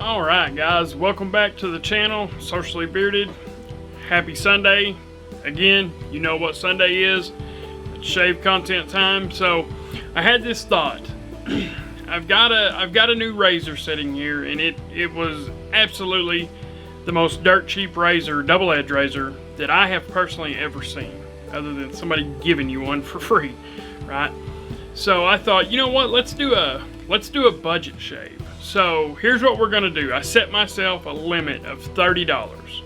Alright guys, welcome back to the channel, Socially Bearded. Happy Sunday. Again, you know what Sunday is. It's shave content time. So I had this thought. I've got a new razor sitting here, and it was absolutely the most dirt cheap razor, double edge razor, that I have personally ever seen, other than somebody giving you one for free, right? So I thought, you know what, let's do a budget shave. So here's what we're gonna do. I set myself a limit of $30.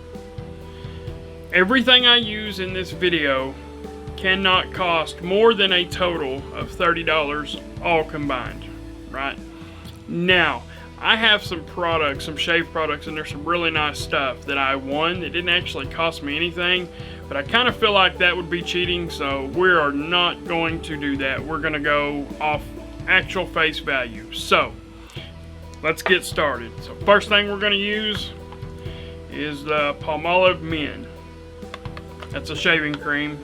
Everything I use in this video cannot cost more than a total of $30 all combined, right? Now, I have some products, some shave products, and there's some really nice stuff that I won. It didn't actually cost me anything, but I kind of feel like that would be cheating, so we are not going to do that. We're gonna go off actual face value. So let's get started. So first thing we're going to use is the Palmolive Men. That's a shaving cream.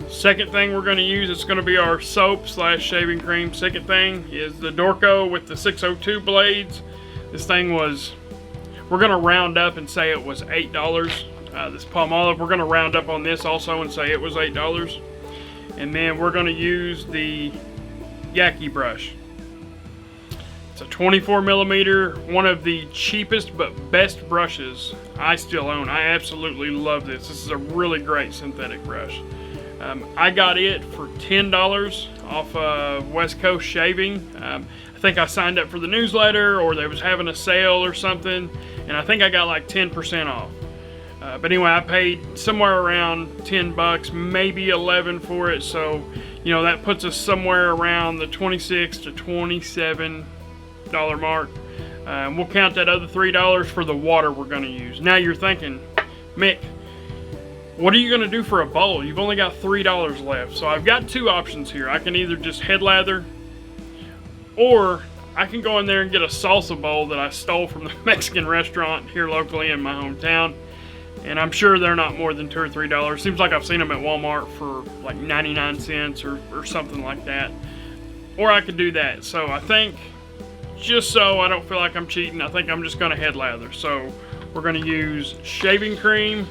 Second thing we're going to use, it's going to be our soap slash shaving cream. Second thing is the Dorco with the 602 blades. This thing was, we're going to round up and say it was $8. This Palmolive, we're going to round up on this also and say it was $8. And then we're going to use the Yaki brush. It's a 24 millimeter, one of the cheapest but best brushes I still own. I absolutely love this. This is a really great synthetic brush. I got it for $10 off West Coast Shaving. I think I signed up for the newsletter, or they was having a sale or something, and I think I got like 10% off. But anyway, I paid somewhere around 10 bucks, maybe 11 for it. So, you know, that puts us somewhere around the $26 to $27 mark. We'll count that other $3 for the water we're going to use. Now you're thinking, Mick, what are you going to do for a bowl? You've only got $3 left. So I've got two options here. I can either just head lather, or I can go in there and get a salsa bowl that I stole from the Mexican restaurant here locally in my hometown. And I'm sure they're not more than $2 or $3. Seems like I've seen them at Walmart for like 99 cents or something like that. Or I could do that. So I think, just so I don't feel like I'm cheating, I think I'm just going to head lather. So we're going to use shaving cream,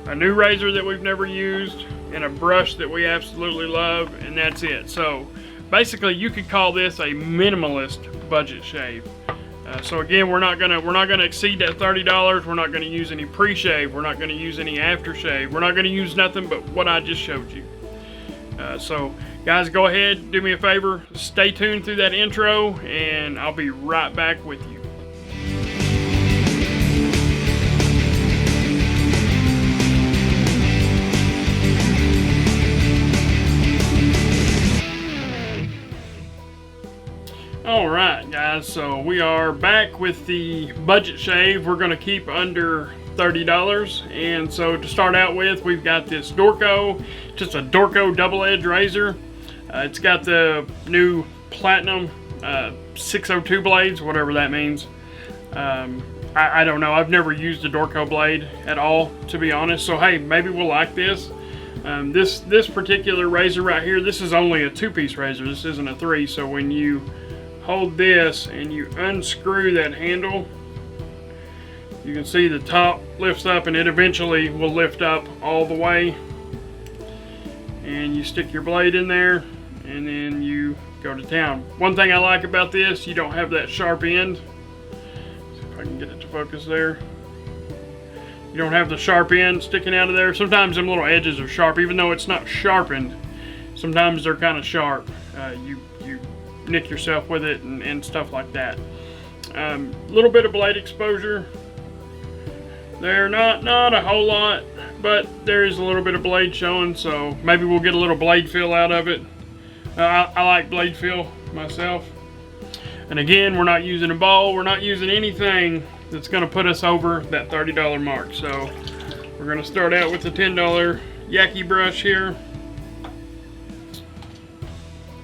a new razor that we've never used, and a brush that we absolutely love, and that's it. So basically you could call this a minimalist budget shave. So again, we're not gonna exceed that $30. We're not gonna use any pre-shave. We're not gonna use any aftershave. We're not gonna use nothing but what I just showed you. So guys, go ahead, do me a favor, stay tuned through that intro, and I'll be right back with you. Alright guys, so we are back with the budget shave. We're going to keep under $30, and so to start out with, we've got this Dorco, just a Dorco double edge razor. It's got the new platinum 602 blades, whatever that means. I don't know, I've never used a Dorco blade at all, to be honest, so hey, maybe we'll like this. This particular razor right here, this is only a 2-piece razor, this isn't a 3, so when you hold this and you unscrew that handle, you can see the top lifts up, and it eventually will lift up all the way, and you stick your blade in there and then you go to town. One thing I like about this, you don't have that sharp end. See if I can get it to focus there. You don't have the sharp end sticking out of there. Sometimes them little edges are sharp, even though it's not sharpened. Sometimes they're kind of sharp. You nick yourself with it and stuff like that. Little bit of blade exposure there, not a whole lot, but there is a little bit of blade showing, so maybe we'll get a little blade feel out of it. I like blade feel myself. And again, we're not using a ball, we're not using anything that's going to put us over that $30 mark. So we're going to start out with the $10 Yaki brush here.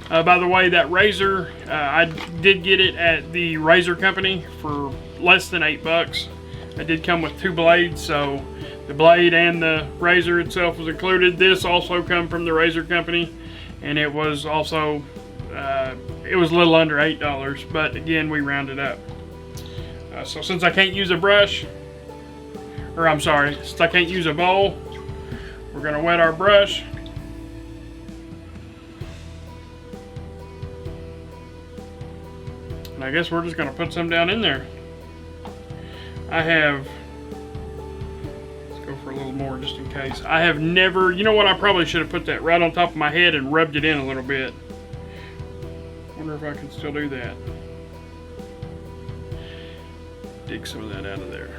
By the way, that razor, I did get it at the razor company for less than 8 bucks. It did come with 2 blades, so the blade and the razor itself was included. This also come from the razor company, and it was also, it was a little under $8, but again, we rounded up. So since I can't use a brush, or I'm sorry, since I can't use a bowl, we're gonna wet our brush. And I guess we're just gonna put some down in there. I have, let's go for a little more just in case. I have never, you know what, I probably should have put that right on top of my head and rubbed it in a little bit. Wonder if I can still do that. Dig some of that out of there.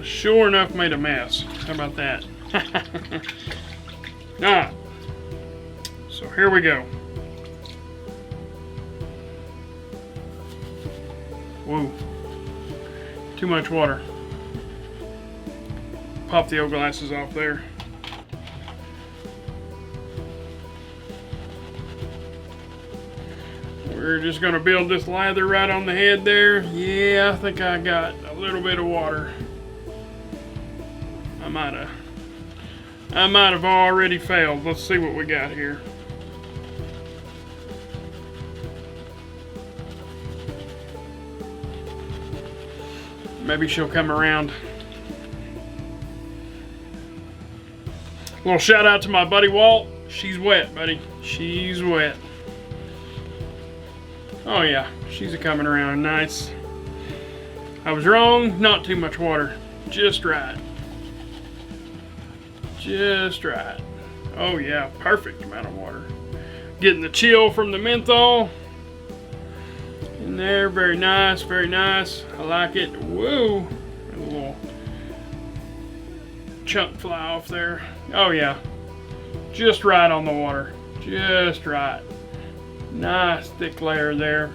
Sure enough made a mess. How about that? Alright. So here we go. Whoa. Too much water. Pop the old glasses off there. We're just going to build this lather right on the head there. Yeah, I think I got a little bit of water. I might have already failed. Let's see what we got here. Maybe she'll come around. A little shout out to my buddy Walt. She's wet, buddy. She's wet. Oh yeah, she's coming around nice. I was wrong, not too much water. Just right. Just right. Oh yeah, perfect amount of water. Getting the chill from the menthol. In there, very nice, very nice. I like it. Whoa, a little chunk fly off there. Oh yeah, just right on the water. Just right. Nice thick layer there.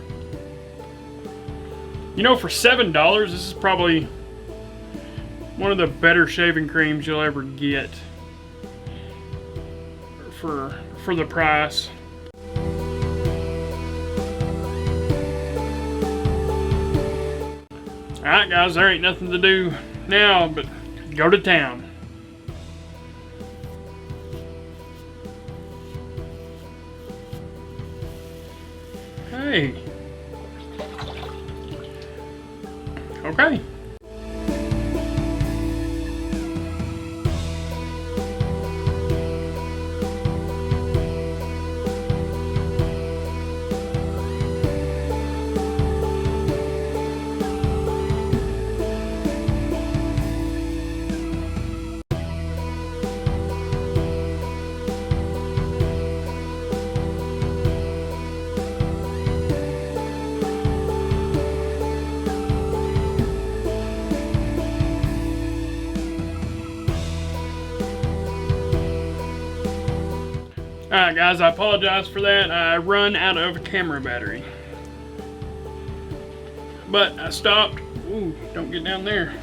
You know, for $7, this is probably one of the better shaving creams you'll ever get for the price. Alright guys, there ain't nothing to do now but go to town. Hey. Okay. Alright guys, I apologize for that. I run out of camera battery. But I stopped. Ooh, don't get down there.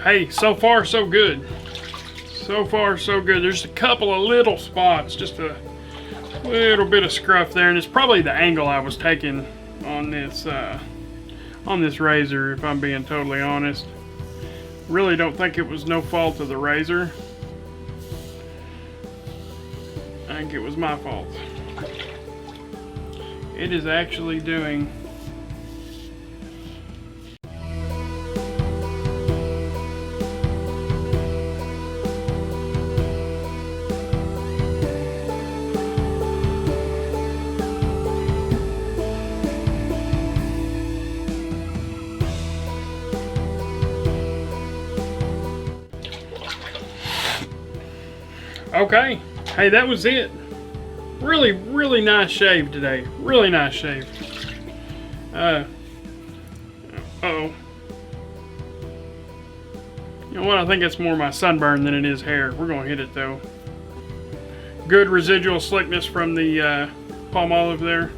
Hey, so far so good. So far so good. There's a couple of little spots, just a little bit of scruff there, and it's probably the angle I was taking on this razor, if I'm being totally honest. Really don't think it was no fault of the razor. I think it was my fault. It is actually doing okay. Hey, that was it. Really, really nice shave today. Really nice shave. Uh-oh. You know what? I think it's more my sunburn than it is hair. We're going to hit it, though. Good residual slickness from the palm olive there.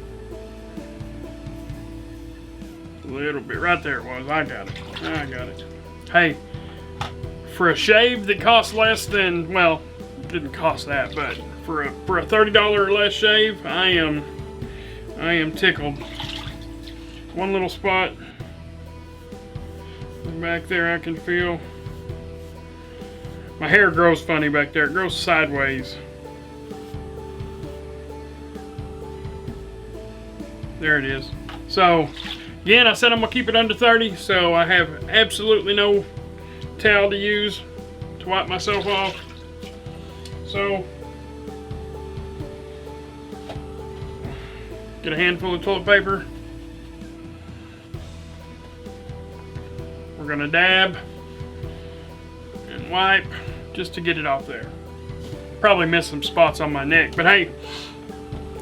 A little bit. Right there it was. I got it. I got it. Hey, for a shave that costs less than, well, didn't cost that, but for a $30 or less shave, I am tickled. One little spot back there I can feel. My hair grows funny back there. It grows sideways. There it is. So again, I said I'm gonna keep it under 30, so I have absolutely no towel to use to wipe myself off. So get a handful of toilet paper. We're gonna dab and wipe just to get it off there. Probably missed some spots on my neck, but hey,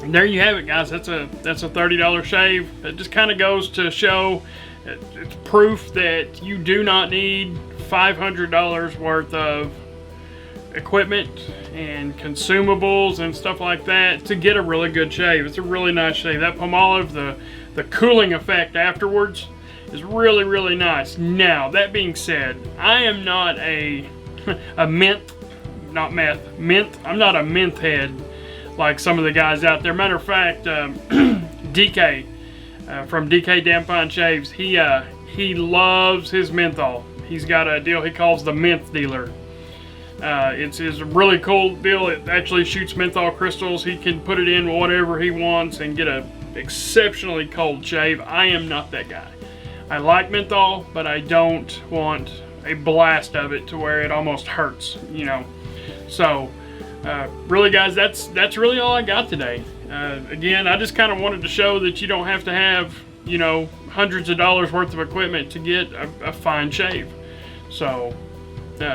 there you have it, guys. That's a $30 shave. It just kind of goes to show it's proof that you do not need $500 worth of equipment and consumables and stuff like that to get a really good shave. It's a really nice shave. That Palmolive, the cooling effect afterwards is really, really nice. Now, that being said, I am not a mint. I'm not a mint head like some of the guys out there. Matter of fact, DK from DK Damn Fine Shaves, he loves his menthol. He's got a deal he calls the Mint Dealer. It's a really cool deal. It actually shoots menthol crystals. He can put it in whatever he wants and get a exceptionally cold shave. I am not that guy. I like menthol, but I don't want a blast of it to where it almost hurts, you know. So really, guys, that's really all I got today. Again, I just kind of wanted to show that you don't have to have, you know, hundreds of dollars worth of equipment to get a fine shave. So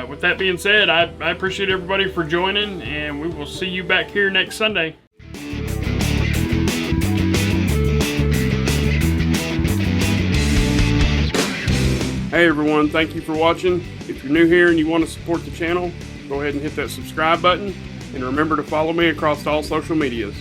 with that being said, I appreciate everybody for joining, and we will see you back here next Sunday. Hey everyone, thank you for watching. If you're new here and you want to support the channel, go ahead and hit that subscribe button, and remember to follow me across all social medias.